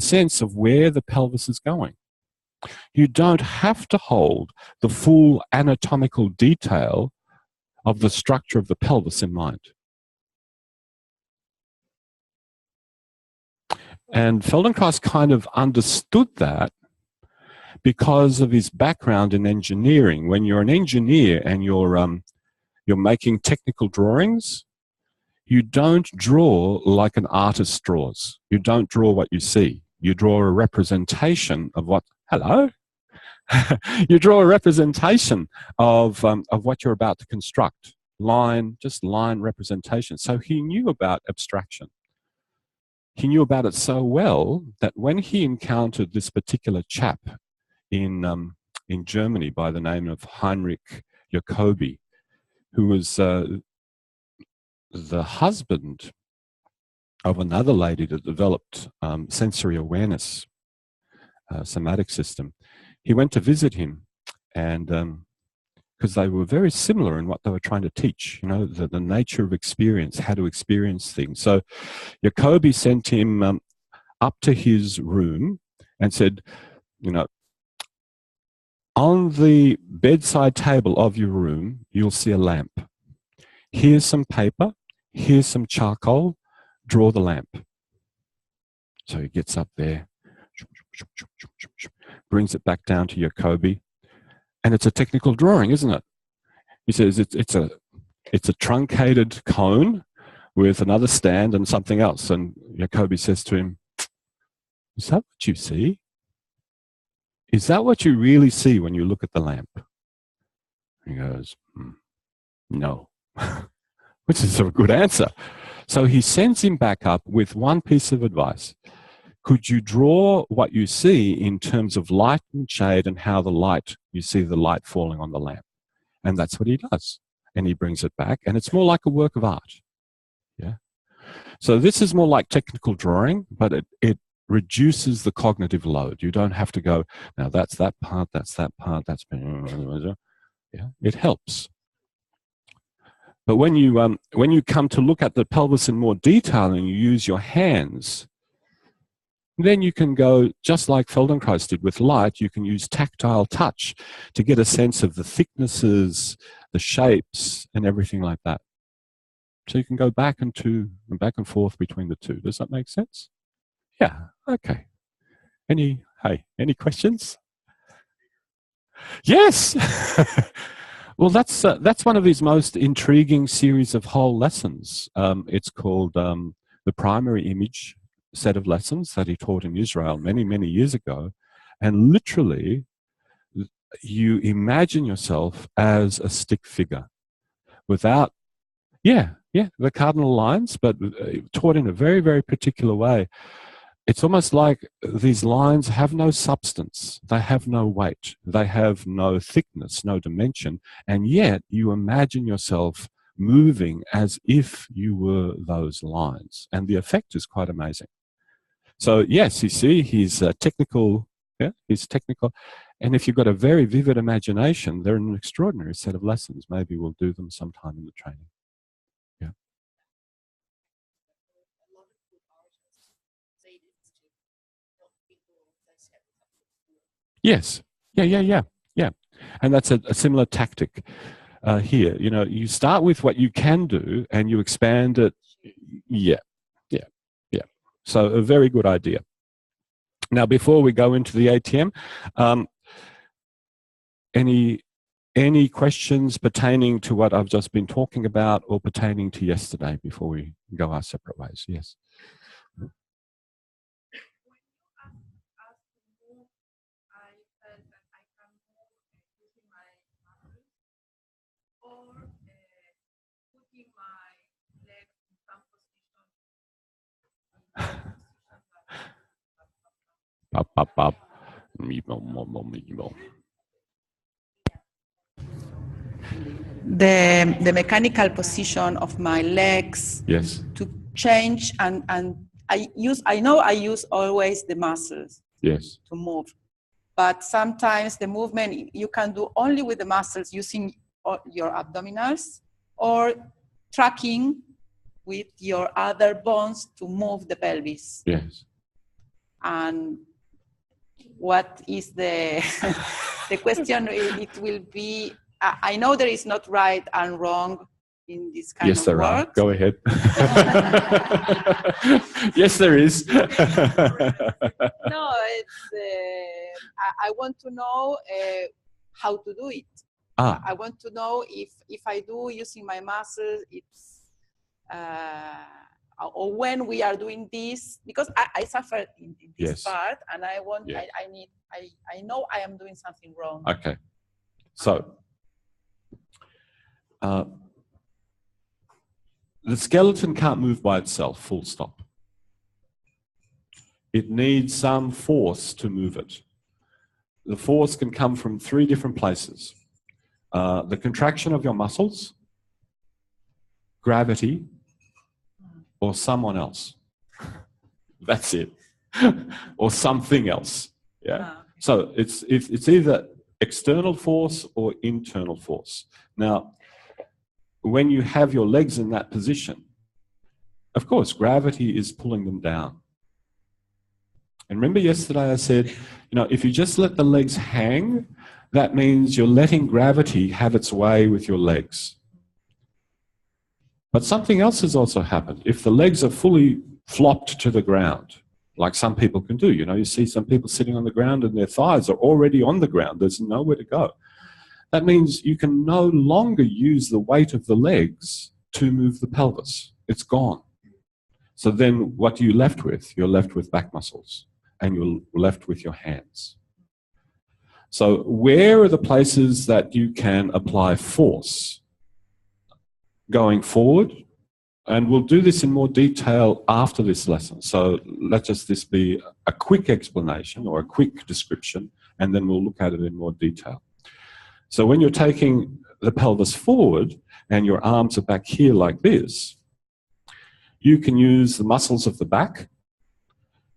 sense of where the pelvis is going. You don't have to hold the full anatomical detail of the structure of the pelvis in mind. And Feldenkrais kind of understood that because of his background in engineering. When you're an engineer and you're making technical drawings, you don't draw like an artist draws. You don't draw what you see. You draw a representation of what, hello? You draw a representation of what you're about to construct. Just line representation. So he knew about abstraction. He knew about it so well that when he encountered this particular chap in Germany by the name of Heinrich Jacobi, who was the husband of another lady that developed sensory awareness, somatic system, he went to visit him, and because they were very similar in what they were trying to teach, you know, the nature of experience, how to experience things. So Jacobi sent him up to his room and said, you know, on the bedside table of your room, you'll see a lamp. Here's some paper, here's some charcoal, draw the lamp. So he gets up there, brings it back down to Jacobi, and it's a technical drawing, isn't it? He says it's a truncated cone with another stand and something else. And Jacobi says to him, is that what you see? Is that what you really see when you look at the lamp? He goes, no, which is a good answer. So he sends him back up with one piece of advice. Could you draw what you see in terms of light and shade and how you see the light falling on the lamp? And that's what he does. And he brings it back, and it's more like a work of art. Yeah. So this is more like technical drawing, but it reduces the cognitive load. You don't have to go, now that's that part, that's that part, that's... Yeah, it helps. But when you come to look at the pelvis in more detail and you use your hands, then you can go, just like Feldenkrais did with light, you can use tactile touch to get a sense of the thicknesses, the shapes, and everything like that. So you can go back and forth between the two. Does that make sense? Yeah, okay. Any questions? Yes! Well, that's one of his most intriguing series of whole lessons. It's called the primary image set of lessons that he taught in Israel many, many years ago. And literally, you imagine yourself as a stick figure without, the cardinal lines, but taught in a very, very particular way. It's almost like these lines have no substance. They have no weight. They have no thickness, no dimension. And yet you imagine yourself moving as if you were those lines. And the effect is quite amazing. So yes, you see, he's technical. Yeah, he's technical. And if you've got a very vivid imagination, they're an extraordinary set of lessons. Maybe we'll do them sometime in the training. Yeah. Yes. Yeah. And that's a similar tactic here. You know, you start with what you can do and you expand it. Yeah. So a very good idea. Now, before we go into the ATM, any questions pertaining to what I've just been talking about or pertaining to yesterday before we go our separate ways? Yes. The mechanical position of my legs, yes, to change, and I know I use always the muscles, yes, to move, but sometimes the movement you can do only with the muscles using your abdominals or tracking with your other bones to move the pelvis. Yes. And what is the the question? It will be. I know there is not right and wrong in this kind yes, of there work. are. Go ahead. Yes, there is. No, it's. I want to know how to do it. I want to know if I do using my muscles, it's or when we are doing this, because I suffer in this part, and I want I know I am doing something wrong. Okay, so the skeleton can't move by itself, full stop. It needs some force to move it. The force can come from 3 different places. The contraction of your muscles, gravity, or someone else. That's it. Or something else. Yeah. So it's either external force or internal force. Now, when you have your legs in that position, of course, gravity is pulling them down. And remember yesterday I said, you know, if you just let the legs hang, that means you're letting gravity have its way with your legs. But something else has also happened. If the legs are fully flopped to the ground, like some people can do, you know, you see some people sitting on the ground and their thighs are already on the ground. There's nowhere to go. That means you can no longer use the weight of the legs to move the pelvis. It's gone. So then what are you left with? You're left with back muscles, and you're left with your hands. So where are the places that you can apply force? Going forward, and we'll do this in more detail after this lesson. So let this be a quick explanation or a quick description, and then we'll look at it in more detail. So when you're taking the pelvis forward and your arms are back here like this, you can use the muscles of the back.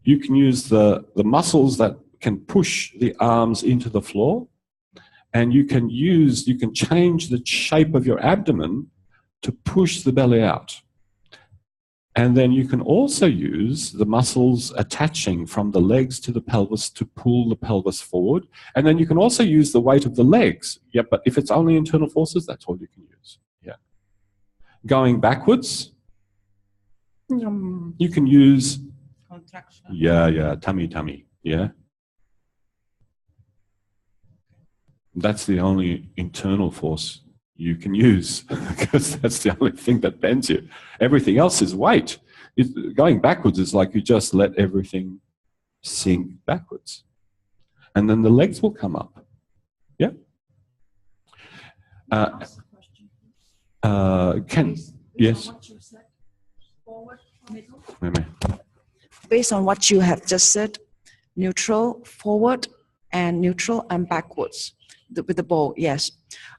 You can use the muscles that can push the arms into the floor, and you can change the shape of your abdomen to push the belly out. And then you can also use the muscles attaching from the legs to the pelvis to pull the pelvis forward. And then you can also use the weight of the legs. Yeah, but if it's only internal forces, that's all you can use. Yeah. Going backwards, you can use Contraction. Yeah, tummy. Yeah. That's the only internal force you can use, because that's the only thing that bends you. Everything else is weight. Going backwards is like you just let everything sink backwards. And then the legs will come up. Yeah? Yes? Based on what you have just said, neutral, forward, and neutral and backwards with the ball, yes.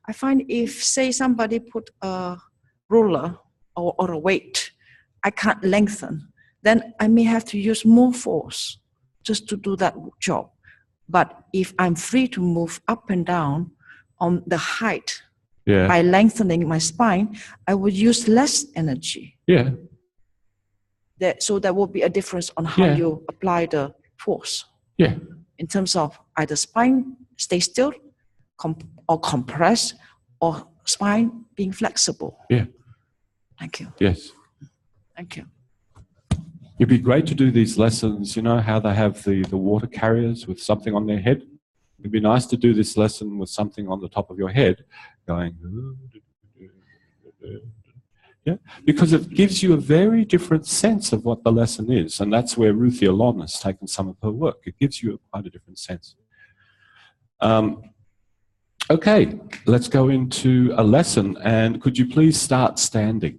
I find if, say, somebody put a ruler or a weight, I can't lengthen, then I may have to use more force just to do that job. But if I'm free to move up and down on the height by lengthening my spine, I would use less energy. Yeah. So there will be a difference on how you apply the force. Yeah. In terms of either spine stay still or compress, or spine being flexible. Yeah. Thank you. Yes. Thank you. It'd be great to do these lessons, you know, how they have the water carriers with something on their head. It'd be nice to do this lesson with something on the top of your head going, yeah, because it gives you a very different sense of what the lesson is. And that's where Ruthie Alon has taken some of her work. It gives you quite a different sense. Okay, let's go into a lesson. And could you please start standing?